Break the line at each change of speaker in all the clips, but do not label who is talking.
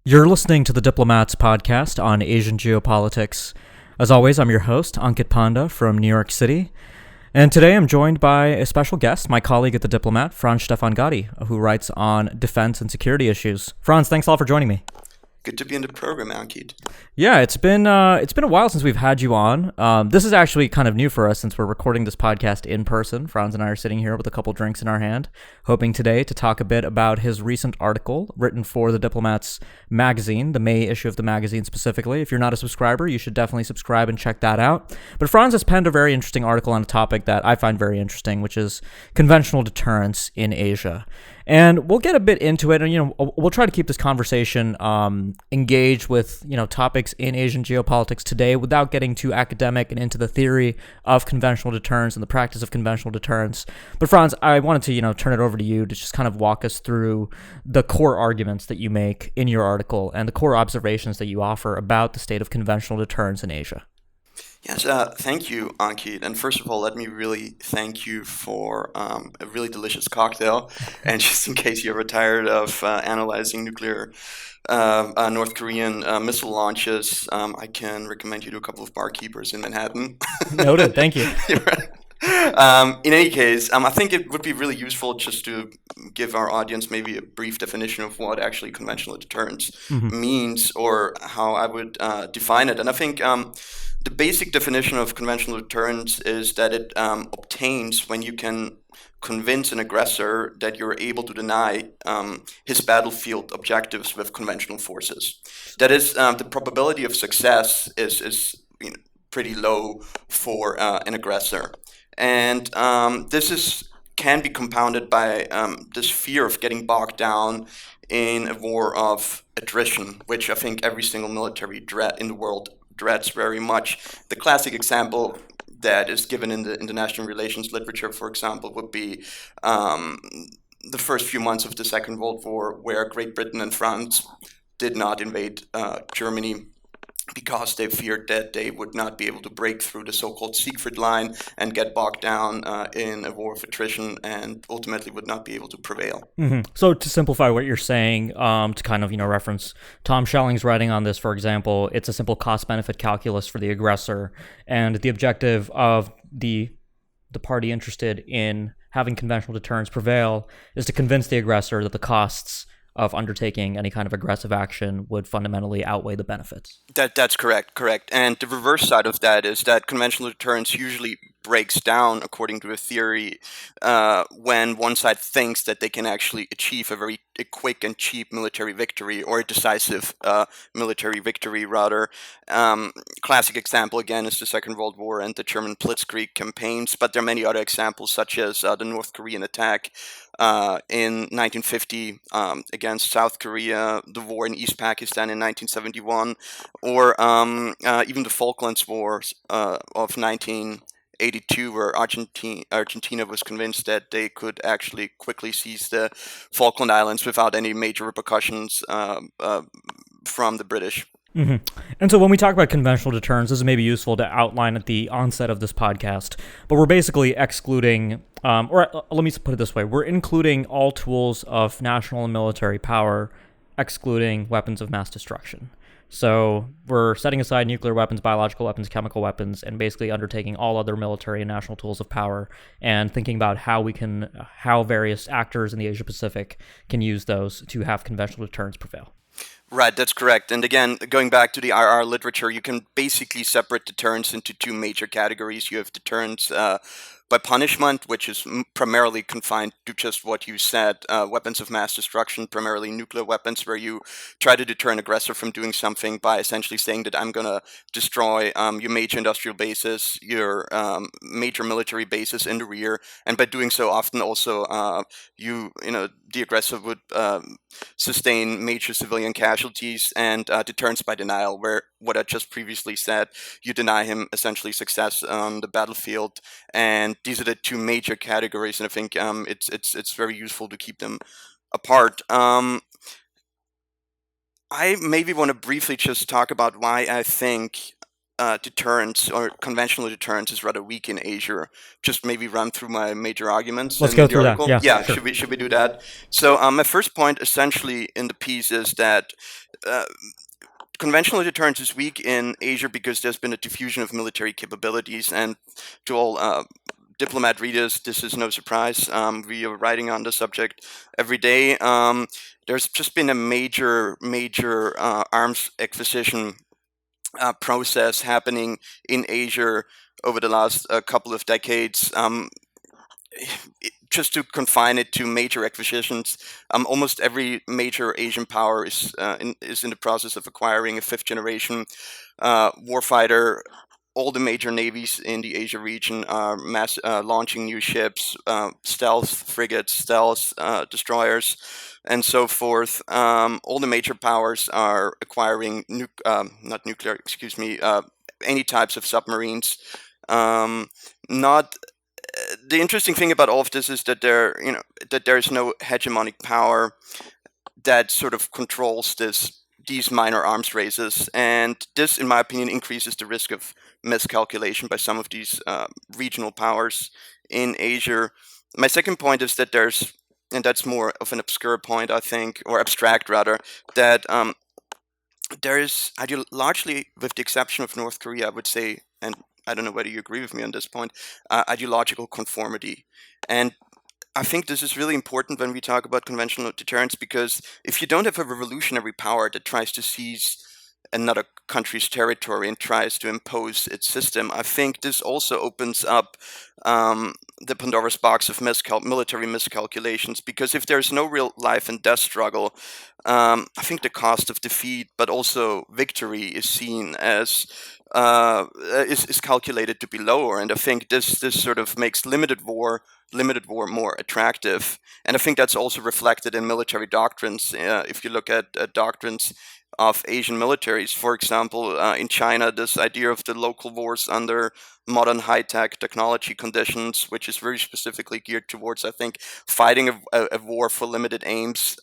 You're listening to the Diplomats podcast on Asian geopolitics. As always, I'm your host, Ankit Panda from New York City. And today I'm joined by a special guest, my colleague at the Diplomat, Franz Stefan Gatti, who writes on defense and security issues. Franz, thanks all for joining me.
Good to be in the program, Ankit.
Yeah, it's been a while since we've had you on. This is actually kind of new for us since we're recording this podcast in person. Franz and I are sitting here with a couple drinks in our hand, hoping today to talk a bit about his recent article written for the Diplomats magazine, the May issue of the magazine specifically. If you're not a subscriber, you should definitely subscribe and check that out. But Franz has penned a very interesting article on a topic that I find very interesting, which is conventional deterrence in Asia. And we'll get a bit into it, and we'll try to keep this conversation engaged with topics in Asian geopolitics today without getting too academic and into the theory of conventional deterrence and the practice of conventional deterrence. But Franz, I wanted to turn it over to you to just kind of walk us through the core arguments that you make in your article and the core observations that you offer about the state of conventional deterrence in Asia.
Yes, thank you, Ankit. And first of all, let me really thank you for a really delicious cocktail. And just in case you're ever tired of analyzing nuclear North Korean missile launches, I can recommend you to a couple of barkeepers in Manhattan.
Noted, thank you.
In any case, I think it would be really useful just to give our audience maybe a brief definition of what actually conventional deterrence means, or how I would define it. And I think the basic definition of conventional deterrence is that it obtains when you can convince an aggressor that you're able to deny his battlefield objectives with conventional forces. That is, the probability of success is pretty low for an aggressor. And this can be compounded by this fear of getting bogged down in a war of attrition, which I think every single military in the world dreads very much. The classic example that is given in the international relations literature, for example, would be the first few months of the Second World War, where Great Britain and France did not invade Germany because they feared that they would not be able to break through the so-called Siegfried Line and get bogged down in a war of attrition, and ultimately would not be able to prevail.
So to simplify what you're saying, to kind of reference Tom Schelling's writing on this, for example, it's a simple cost-benefit calculus for the aggressor, and the objective of the party interested in having conventional deterrence prevail is to convince the aggressor that the costs of undertaking any kind of aggressive action would fundamentally outweigh the benefits.
That's correct. And the reverse side of that is that conventional deterrence usually breaks down, according to a theory, when one side thinks that they can actually achieve a quick and cheap military victory, or a decisive military victory, rather. Classic example, again, is the Second World War and the German Blitzkrieg campaigns, but there are many other examples, such as the North Korean attack in 1950 against South Korea, the war in East Pakistan in 1971, or even the Falklands Wars of 1982, where Argentina was convinced that they could actually quickly seize the Falkland Islands without any major repercussions from the British.
And so when we talk about conventional deterrence, this is maybe useful to outline at the onset of this podcast, but we're basically excluding, or let me put it this way, we're including all tools of national and military power, excluding weapons of mass destruction. So we're setting aside nuclear weapons, biological weapons, chemical weapons, and basically undertaking all other military and national tools of power, and thinking about how various actors in the Asia Pacific can use those to have conventional deterrence prevail.
Right, that's correct. And again, going back to the RR literature, you can basically separate deterrence into two major categories. You have deterrence by punishment, which is primarily confined to just what you said, weapons of mass destruction, primarily nuclear weapons, where you try to deter an aggressor from doing something by essentially saying that I'm going to destroy your major industrial bases, your major military bases in the rear, and by doing so, often also the aggressor would sustain major civilian casualties, and deterrence by denial, where what I just previously said, you deny him essentially success on the battlefield. And these are the two major categories, and I think it's very useful to keep them apart. I maybe want to briefly just talk about why I think deterrence or conventional deterrence is rather weak in Asia. Just maybe run through my major arguments
Let's
in
go
the
through that.
article.
Yeah,
Yeah,
sure.
should we do that? So my first point essentially in the piece is that uh, conventional deterrence is weak in Asia because there's been a diffusion of military capabilities, and to all diplomat readers, this is no surprise. We are writing on the subject every day. There's just been a major arms acquisition process happening in Asia over the last couple of decades. Just to confine it to major acquisitions, almost every major Asian power is in the process of acquiring a fifth generation warfighter. All the major navies in the Asia region are launching new ships, stealth frigates, stealth destroyers, and so forth. All the major powers are acquiring not nuclear, excuse me, any types of submarines. Not The interesting thing about all of this is that there is no hegemonic power that sort of controls these minor arms races, and this, in my opinion, increases the risk of miscalculation by some of these regional powers in Asia. My second point is that and that's more of an obscure point, I think, or abstract rather, that there is largely, with the exception of North Korea, I would say, and I don't know whether you agree with me on this point, ideological conformity. And I think this is really important when we talk about conventional deterrence, because if you don't have a revolutionary power that tries to seize another country's territory and tries to impose its system, I think this also opens up the Pandora's box of military miscalculations. Because if there's no real life and death struggle, I think the cost of defeat, but also victory, is seen as is calculated to be lower. And I think this sort of makes limited war more attractive. And I think that's also reflected in military doctrines. If you look at doctrines of Asian militaries, for example, in China, this idea of the local wars under modern high-tech technology conditions, which is very specifically geared towards, I think, fighting a war for limited aims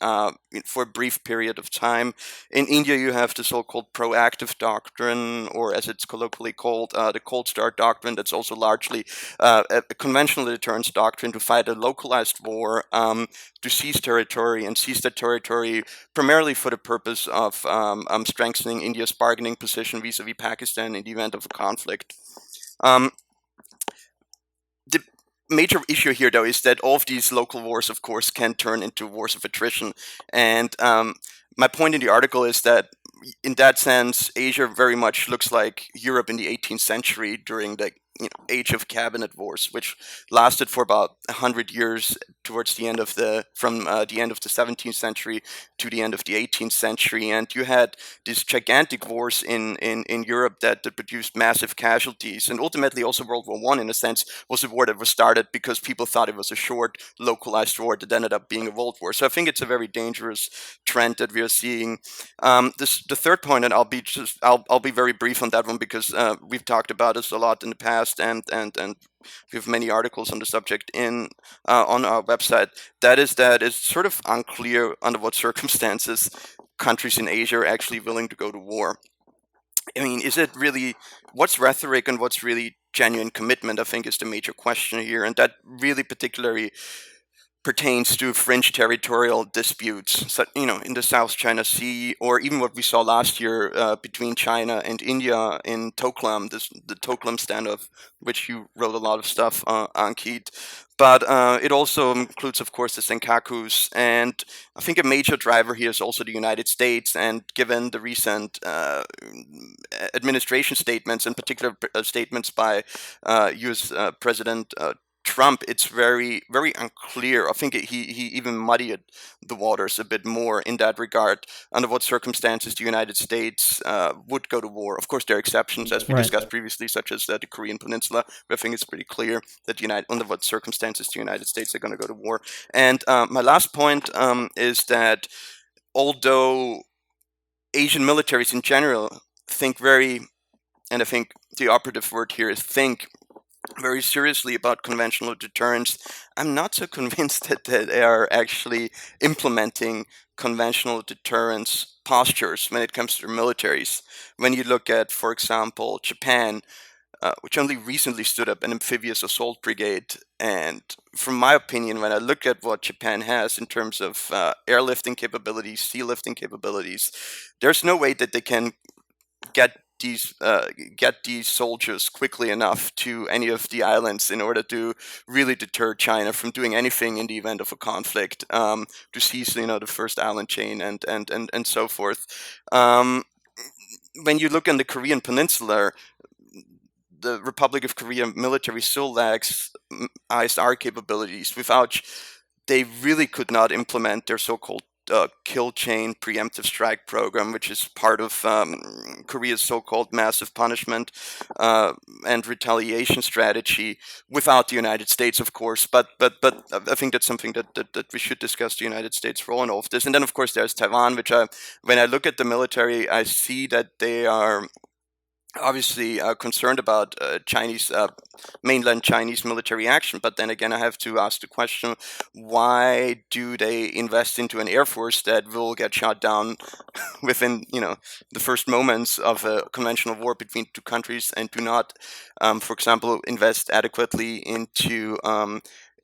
for a brief period of time. In India, you have the so-called proactive doctrine, or as it's colloquially called, the cold start doctrine. That's also largely a conventional deterrence doctrine to fight a localized war, to seize territory, and seize that territory primarily for the purpose of strengthening India's bargaining position vis-a-vis Pakistan in the event of a conflict. Um, the major issue here, though, is that all of these local wars, of course, can turn into wars of attrition. And my point in the article is that, in that sense, Asia very much looks like Europe in the 18th century during the age of cabinet wars, which lasted for about 100 years towards the end of the end of the 17th century to the end of the 18th century. And you had these gigantic wars in Europe that produced massive casualties. And ultimately also World War One, in a sense, was a war that was started because people thought it was a short, localized war that ended up being a world war. So I think it's a very dangerous trend that we are seeing. The third point, and I'll be very brief on that one, because we've talked about this a lot in the past, and we have many articles on the subject on our website. That it's sort of unclear under what circumstances countries in Asia are actually willing to go to war. I mean, is it really, what's rhetoric and what's really genuine commitment, I think, is the major question here, and that really particularly pertains to fringe territorial disputes, in the South China Sea, or even what we saw last year between China and India in Toklam, the Toklam standoff, which you wrote a lot of stuff on, Keith. But it also includes, of course, the Senkakus, and I think a major driver here is also the United States. And given the recent administration statements, in particular statements by U.S. President Trump, it's very, very unclear. I think he even muddied the waters a bit more in that regard. Under what circumstances the United States would go to war? Of course, there are exceptions, as we discussed previously, such as the Korean Peninsula. But I think it's pretty clear that under what circumstances the United States are going to go to war. And my last point is that although Asian militaries in general think very, and I think the operative word here is think, very seriously about conventional deterrence, I'm not so convinced that they are actually implementing conventional deterrence postures when it comes to their militaries. When you look at, for example, Japan, which only recently stood up an amphibious assault brigade. And from my opinion, when I look at what Japan has in terms of airlifting capabilities, sea lifting capabilities, there's no way that they can get these soldiers quickly enough to any of the islands in order to really deter China from doing anything in the event of a conflict, to seize the first island chain and so forth. Um, when you look on the Korean Peninsula, the Republic of Korea military still lacks ISR capabilities. Without, they really could not implement their so-called kill chain preemptive strike program, which is part of Korea's so-called massive punishment and retaliation strategy, without the United States, of course. But I think that's something that we should discuss, the United States' role in all of this. And then, of course, there's Taiwan, which when I look at the military, I see that they are obviously concerned about Chinese mainland Chinese military action. But then again, I have to ask the question: why do they invest into an air force that will get shot down within the first moments of a conventional war between two countries, and do not, for example, invest adequately into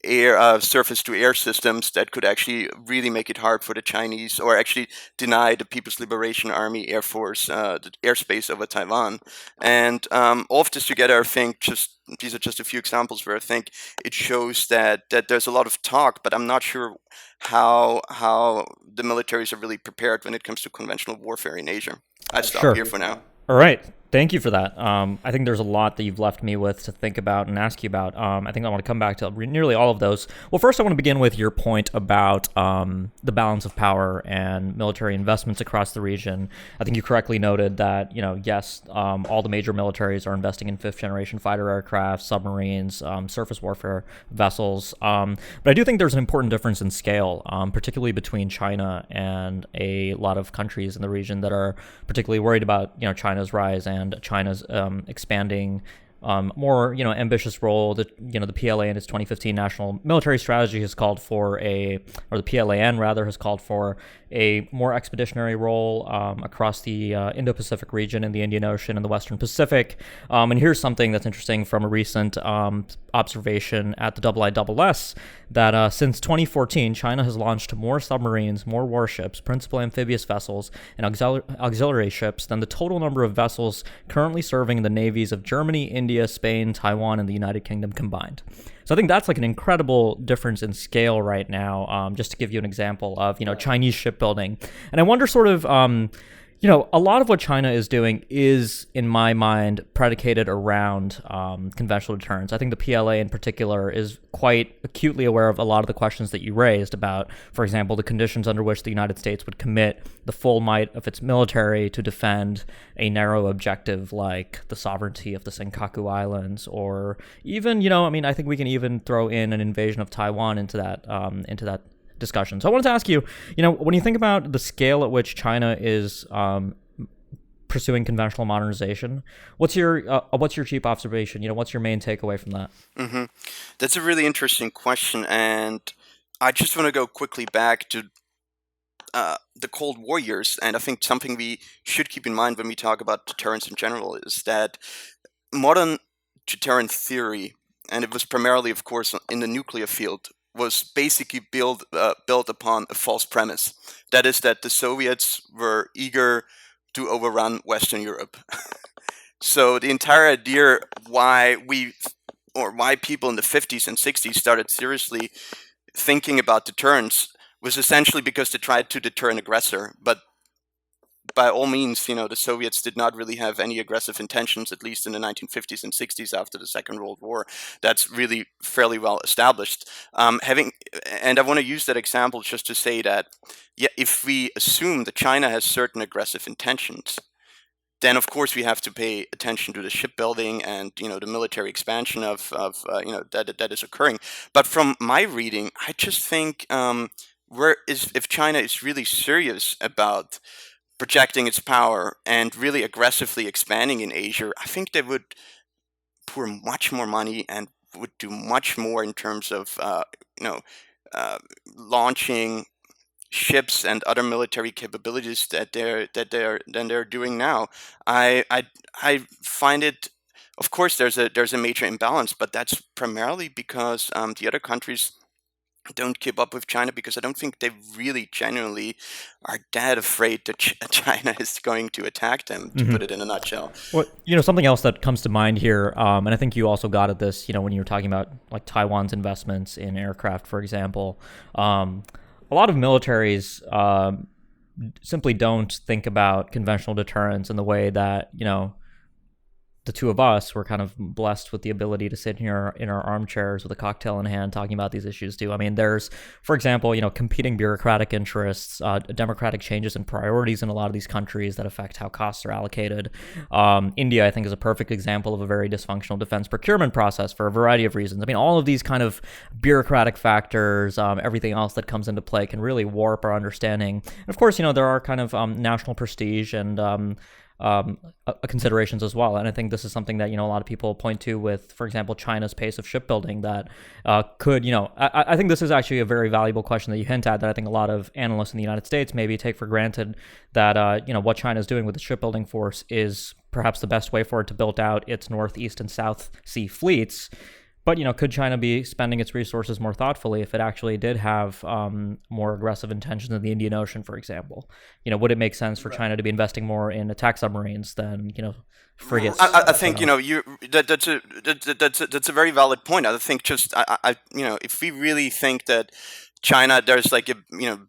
air surface to air systems that could actually really make it hard for the Chinese, or actually deny the People's Liberation Army Air Force the airspace over Taiwan. And all of this together, I think, just these are just a few examples where I think it shows that there's a lot of talk, but I'm not sure how the militaries are really prepared when it comes to conventional warfare in Asia. I stop
Sure.
here for now.
All right. Thank you for that. I think there's a lot that you've left me with to think about and ask you about. I think I want to come back to nearly all of those. Well, first, I want to begin with your point about the balance of power and military investments across the region. I think you correctly noted that, yes, all the major militaries are investing in fifth-generation fighter aircraft, submarines, surface warfare vessels. But I do think there's an important difference in scale, particularly between China and a lot of countries in the region that are particularly worried about, China's rise and China's expanding more ambitious role. The PLA in its 2015 national military strategy has called for or the PLAN rather has called for a more expeditionary role across the Indo-Pacific region in the Indian Ocean and the Western Pacific. And here's something that's interesting from a recent observation at the IISS, that since 2014, China has launched more submarines, more warships, principal amphibious vessels, and auxiliary ships than the total number of vessels currently serving in the navies of Germany, India, Spain, Taiwan, and the United Kingdom combined. So I think that's like an incredible difference in scale right now, just to give you an example of, Chinese shipbuilding. And I wonder sort of, a lot of what China is doing is, in my mind, predicated around conventional deterrence. I think the PLA in particular is quite acutely aware of a lot of the questions that you raised about, for example, the conditions under which the United States would commit the full might of its military to defend a narrow objective like the sovereignty of the Senkaku Islands, or even, I think we can even throw in an invasion of Taiwan into that discussion. So I wanted to ask you, when you think about the scale at which China is pursuing conventional modernization, what's your chief observation? What's your main takeaway from that?
Mm-hmm. That's a really interesting question, and I just want to go quickly back to the Cold War years, and I think something we should keep in mind when we talk about deterrence in general is that modern deterrence theory, and it was primarily, of course, in the nuclear field, was basically built upon a false premise. That is that the Soviets were eager to overrun Western Europe. So the entire idea why people in the 50s and 60s started seriously thinking about deterrence was essentially because they tried to deter an aggressor. But by all means, the Soviets did not really have any aggressive intentions, at least in the 1950s and 60s after the Second World War. That's really fairly well established. And I want to use that example just to say that, yeah, if we assume that China has certain aggressive intentions, then of course we have to pay attention to the shipbuilding and the military expansion of that is occurring. But from my reading, I just think if China is really serious about projecting its power and really aggressively expanding in Asia, I think they would pour much more money and would do much more in terms of you know uh, launching ships and other military capabilities they're doing now. I find it. Of course, there's a major imbalance, but that's primarily because the other countries don't keep up with China, because I don't think they really genuinely are that afraid that China is going to attack them, to put
Hmm.
it in a nutshell.
Well, something else that comes to mind here, and I think you also got at this, when you were talking about like Taiwan's investments in aircraft, for example. A lot of militaries simply don't think about conventional deterrence in the way that the two of us were kind of blessed with the ability to sit here in our armchairs with a cocktail in hand talking about these issues too. I mean, there's, for example, competing bureaucratic interests, democratic changes and priorities in a lot of these countries that affect how costs are allocated. India, I think, is a perfect example of a very dysfunctional defense procurement process for a variety of reasons. I mean, all of these kind of bureaucratic factors, everything else that comes into play can really warp our understanding. And of course, there are kind of national prestige and considerations as well. And I think this is something that a lot of people point to with, for example, China's pace of shipbuilding that could I think this is actually a very valuable question that you hint at, that I think a lot of analysts in the United States maybe take for granted, that what China is doing with the shipbuilding force is perhaps the best way for it to build out its Northeast and South Sea fleets. But could China be spending its resources more thoughtfully if it actually did have more aggressive intentions in the Indian Ocean, for example? Would it make sense for China to be investing more in attack submarines than frigates,
I think
etc.?
that's a very valid point. I think just if we really think that China, there's like a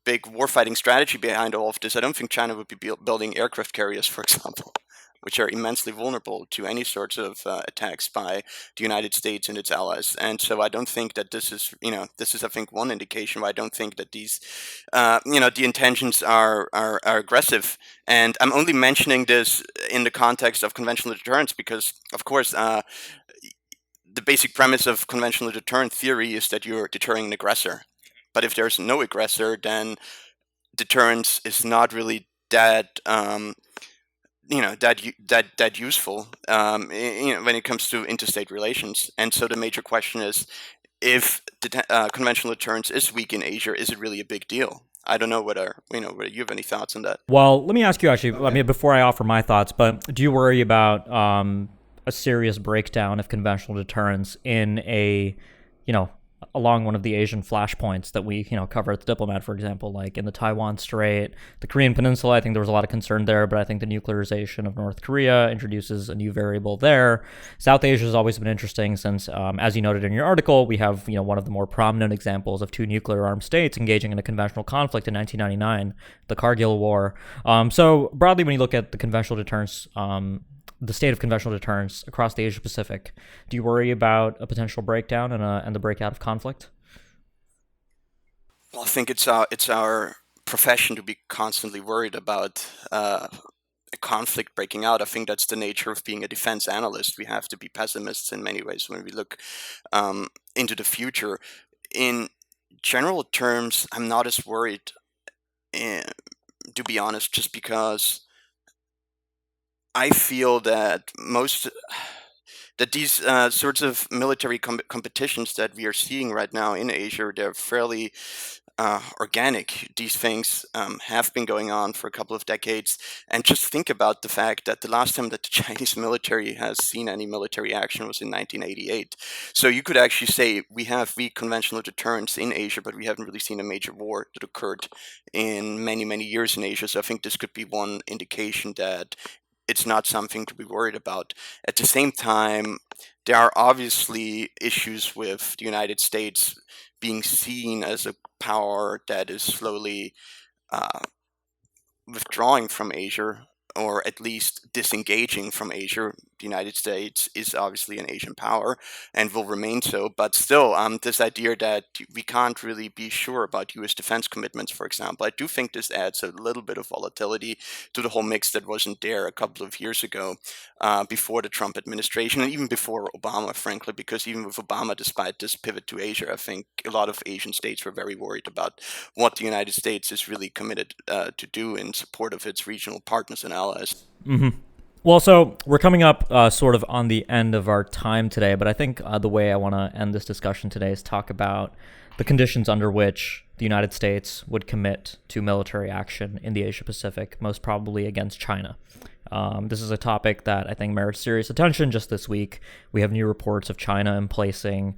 big warfighting strategy behind all of this, I don't think China would be building aircraft carriers, for example, which are immensely vulnerable to any sorts of attacks by the United States and its allies. And so I don't think that this is I think one indication why I don't think that these the intentions are aggressive. And I'm only mentioning this in the context of conventional deterrence because, of course, the basic premise of conventional deterrent theory is that you're deterring an aggressor. But if there's no aggressor, then deterrence is not really that that useful when it comes to interstate relations. And so the major question is, if conventional deterrence is weak in Asia, is it really a big deal? I don't know whether you have any thoughts on that.
Well, let me ask you actually. I mean, before I offer my thoughts, but do you worry about a serious breakdown of conventional deterrence in you know, along one of the Asian flashpoints that we, cover at the Diplomat, for example, like in the Taiwan Strait, the Korean Peninsula? I think there was a lot of concern there, but I think the nuclearization of North Korea introduces a new variable there. South Asia has always been interesting since, as you noted in your article, we have, one of the more prominent examples of two nuclear-armed states engaging in a conventional conflict in 1999, the Kargil War. So broadly, when you look at the conventional deterrence, the state of conventional deterrence across the Asia Pacific, do you worry about a potential breakdown and the breakout of conflict?
Well, I think it's our profession to be constantly worried about a conflict breaking out. I think that's the nature of being a defense analyst. We have to be pessimists in many ways when we look into the future. In general terms, I'm not as worried, eh, to be honest, just because I feel that these sorts of military competitions that we are seeing right now in Asia, they're fairly organic. These things have been going on for a couple of decades. And just think about the fact that the last time that the Chinese military has seen any military action was in 1988. So you could actually say we have weak conventional deterrence in Asia, but we haven't really seen a major war that occurred in many, many years in Asia. So I think this could be one indication that it's not something to be worried about. At the same time, there are obviously issues with the United States being seen as a power that is slowly uh, withdrawing from Asia, or at least disengaging from Asia. The United States is obviously an Asian power and will remain so, but still, this idea that we can't really be sure about U.S. defense commitments, for example, I do think this adds a little bit of volatility to the whole mix that wasn't there a couple of years ago, before the Trump administration, and even before Obama, frankly, because even with Obama, despite this pivot to Asia, I think a lot of Asian states were very worried about what the United States is really committed to do in support of its regional partners and allies.
Mm-hmm. Well, so we're coming up sort of on the end of our time today, but I think the way I want to end this discussion today is talk about the conditions under which the United States would commit to military action in the Asia Pacific, most probably against China. This is a topic that I think merits serious attention. Just this week, we have new reports of China emplacing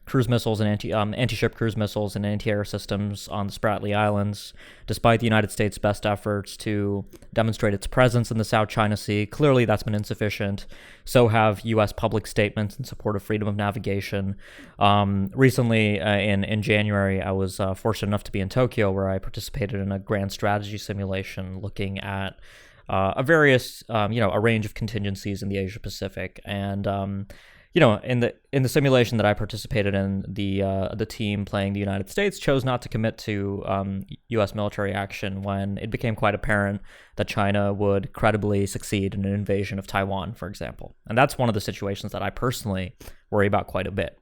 cruise missiles and anti-ship cruise missiles and anti-air systems on the Spratly Islands, despite the United States' best efforts to demonstrate its presence in the South China Sea. Clearly, that's been insufficient. So have U.S. public statements in support of freedom of navigation. Recently, in January, I was fortunate enough to be in Tokyo, where I participated in a grand strategy simulation looking at a range of contingencies in the Asia Pacific, and in the simulation that I participated in, the team playing the United States chose not to commit to U.S. military action when it became quite apparent that China would credibly succeed in an invasion of Taiwan, for example. And that's one of the situations that I personally worry about quite a bit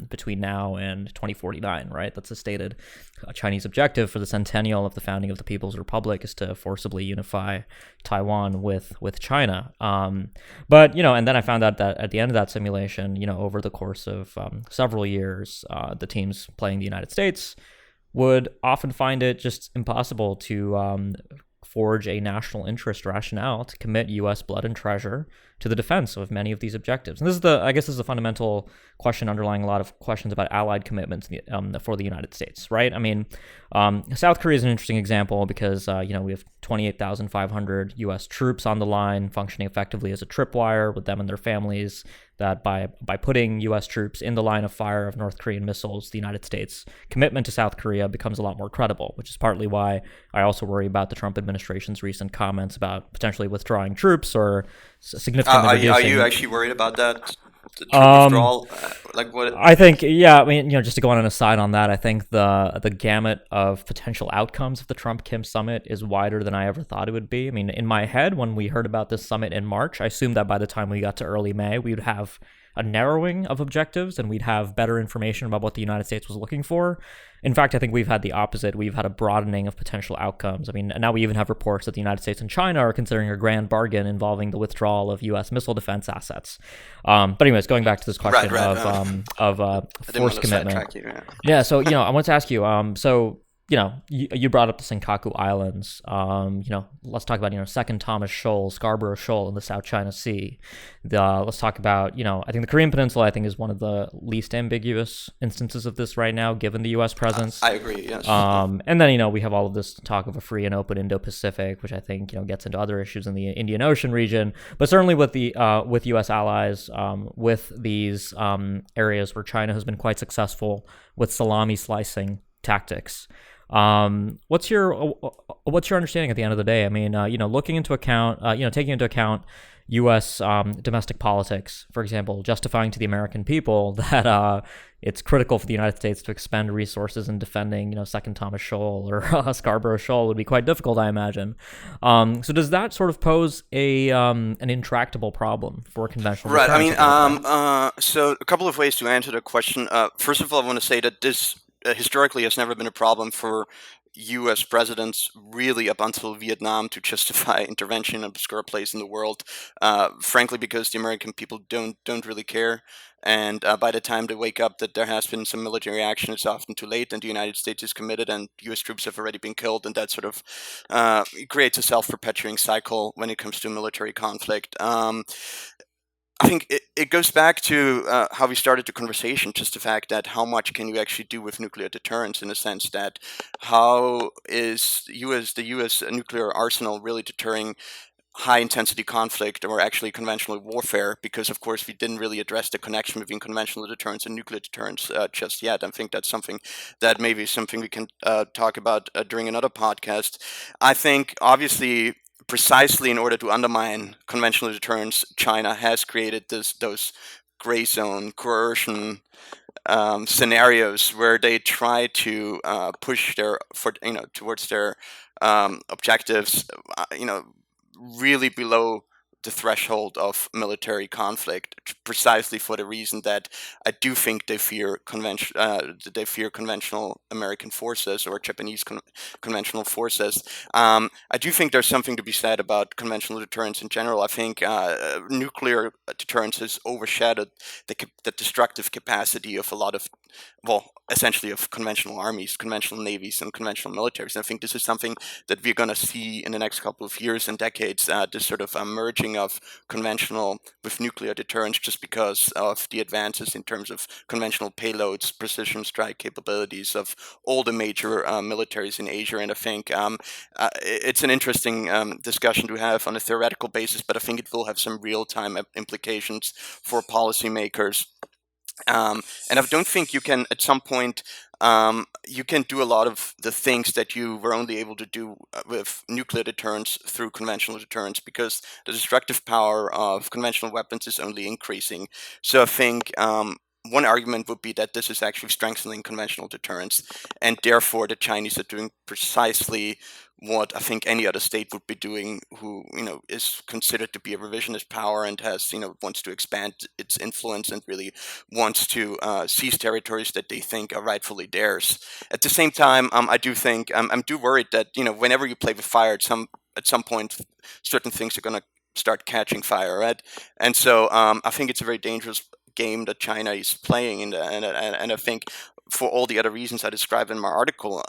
between now and 2049, right? That's a stated Chinese objective for the centennial of the founding of the People's Republic, is to forcibly unify Taiwan with China. But, and then I found out that at the end of that simulation, over the course of several years, the teams playing the United States would often find it just impossible to forge a national interest rationale to commit U.S. blood and treasure to the defense of many of these objectives. And this is a fundamental question underlying a lot of questions about allied commitments for the United States, right? I mean, South Korea is an interesting example because, we have 28,500 U.S. troops on the line functioning effectively as a tripwire with them and their families, that by putting U.S. troops in the line of fire of North Korean missiles, the United States' commitment to South Korea becomes a lot more credible, which is partly why I also worry about the Trump administration's recent comments about potentially withdrawing troops or significantly reducing.
Are you actually worried about that? The troop withdrawal? Like what?
I think, yeah. I mean, just to go on an aside on that, I think the gamut of potential outcomes of the Trump-Kim summit is wider than I ever thought it would be. I mean, in my head, when we heard about this summit in March, I assumed that by the time we got to early May, we would have a narrowing of objectives and we'd have better information about what the United States was looking for. In fact, I think we've had the opposite. We've had a broadening of potential outcomes. I mean, now we even have reports that the United States and China are considering a grand bargain involving the withdrawal of U.S. missile defense assets. But anyways, going back to this question of force commitment. Yeah, so, I want to ask you, you brought up the Senkaku Islands. Let's talk about, Second Thomas Shoal, Scarborough Shoal in the South China Sea. Let's talk about, I think the Korean Peninsula, I think, is one of the least ambiguous instances of this right now, given the U.S. presence.
I agree, yes.
And then, we have all of this talk of a free and open Indo-Pacific, which I think, gets into other issues in the Indian Ocean region. But certainly with U.S. allies, with these areas where China has been quite successful with salami slicing tactics. What's your understanding at the end of the day? I mean, taking into account U.S. Domestic politics, for example, justifying to the American people that it's critical for the United States to expend resources in defending, Second Thomas Shoal or Scarborough Shoal would be quite difficult, I imagine. So does that sort of pose an intractable problem for conventional?
Right. I mean, so a couple of ways to answer the question. First of all, I want to say that this historically has never been a problem for U.S. presidents, really up until Vietnam, to justify intervention in an obscure place in the world. Frankly, because the American people don't really care, and by the time they wake up that there has been some military action, it's often too late, and the United States is committed, and U.S. troops have already been killed, and that sort of creates a self-perpetuating cycle when it comes to military conflict. I think it goes back to how we started the conversation, just the fact that how much can you actually do with nuclear deterrence, in the sense that how is the U.S. nuclear arsenal really deterring high-intensity conflict or actually conventional warfare? Because, of course, we didn't really address the connection between conventional deterrence and nuclear deterrence just yet. I think that's something that maybe something we can talk about during another podcast. I think, obviously, precisely in order to undermine conventional deterrence, China has created those gray zone coercion scenarios where they try to push towards their objectives, really below the threshold of military conflict, precisely for the reason that I do think they fear conventional American forces or Japanese conventional forces. I do think there's something to be said about conventional deterrence in general. I think nuclear deterrence has overshadowed the destructive capacity of a lot of, well, essentially of conventional armies, conventional navies, and conventional militaries. And I think this is something that we're going to see in the next couple of years and decades, this sort of merging of conventional with nuclear deterrence, just because of the advances in terms of conventional payloads, precision strike capabilities of all the major militaries in Asia. And I think it's an interesting discussion to have on a theoretical basis, but I think it will have some real-time implications for policymakers. And I don't think you can, at some point, you can do a lot of the things that you were only able to do with nuclear deterrence through conventional deterrence, because the destructive power of conventional weapons is only increasing. So I think one argument would be that this is actually strengthening conventional deterrence, and therefore the Chinese are doing precisely what I think any other state would be doing who, is considered to be a revisionist power and has, wants to expand its influence and really wants to seize territories that they think are rightfully theirs. At the same time, I do think, I'm worried that, whenever you play with fire, at some point, certain things are going to start catching fire, right? And so I think it's a very dangerous game that China is playing, and I think for all the other reasons I described in my article,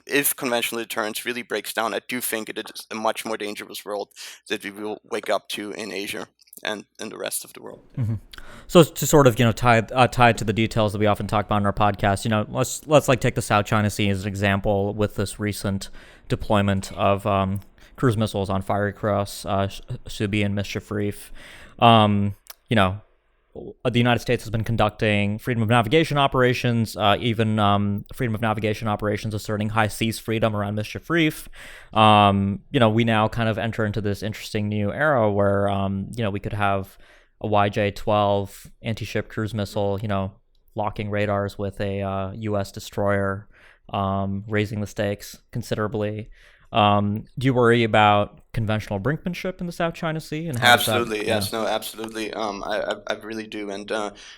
if conventional deterrence really breaks down, I do think it is a much more dangerous world that we will wake up to in Asia and in the rest of the world.
Mm-hmm. So to sort of tie to the details that we often talk about in our podcast, let's like take the South China Sea as an example with this recent deployment of cruise missiles on Fiery Cross, Subi, and Mischief Reef. The United States has been conducting freedom of navigation operations, even freedom of navigation operations asserting high seas freedom around Mischief Reef. We now kind of enter into this interesting new era where, we could have a YJ-12 anti-ship cruise missile, locking radars with a U.S. destroyer, raising the stakes considerably. Do you worry about conventional brinkmanship in the South China Sea? And
absolutely, yes, no, absolutely. I really do, and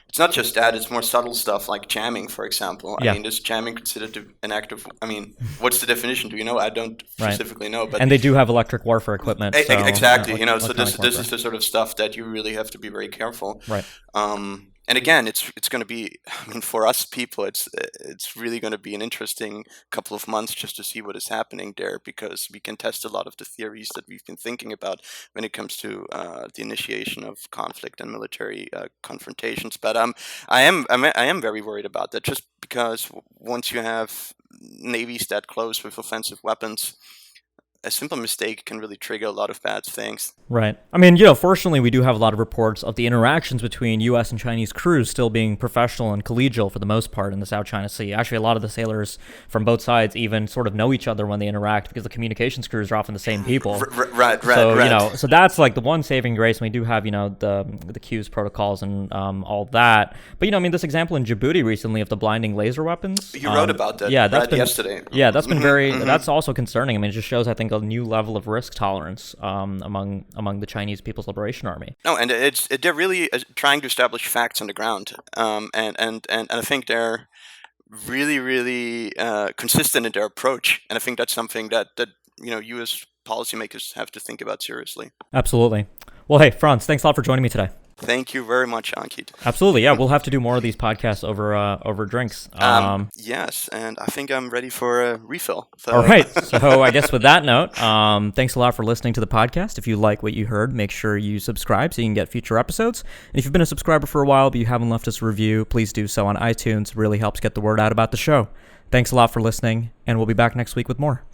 it's not just that; it's more subtle stuff like jamming, for example. I mean, is jamming considered an act of? I mean, what's the definition? Do you know? I don't specifically know, but
and they do have electric warfare equipment.
Exactly, so this is the sort of stuff that you really have to be very careful.
Right.
And again, it's going to be, for us people, it's really going to be an interesting couple of months just to see what is happening there, because we can test a lot of the theories that we've been thinking about when it comes to the initiation of conflict and military confrontations. But I am very worried about that, just because once you have navies that close with offensive weapons, a simple mistake can really trigger a lot of bad things.
Right. Fortunately, we do have a lot of reports of the interactions between U.S. and Chinese crews still being professional and collegial for the most part in the South China Sea. Actually, a lot of the sailors from both sides even sort of know each other when they interact, because the communications crews are often the same people.
Right.
So that's like the one saving grace. And we do have, the Q's protocols and all that. But, this example in Djibouti recently of the blinding laser weapons.
You wrote about that yesterday.
Yeah, that's been that's also concerning. It just shows, I think, a new level of risk tolerance among the Chinese People's Liberation Army.
No, and they're really trying to establish facts on the ground, and I think they're really, really consistent in their approach, and I think that's something that you as policymakers have to think about seriously.
Absolutely. Well, hey, Franz, thanks a lot for joining me today.
Thank you very much, Ankit.
Absolutely, yeah. We'll have to do more of these podcasts over drinks.
Yes, and I think I'm ready for a refill. So.
All right. So I guess with that note, thanks a lot for listening to the podcast. If you like what you heard, make sure you subscribe so you can get future episodes. And if you've been a subscriber for a while but you haven't left us a review, please do so on iTunes. It really helps get the word out about the show. Thanks a lot for listening, and we'll be back next week with more.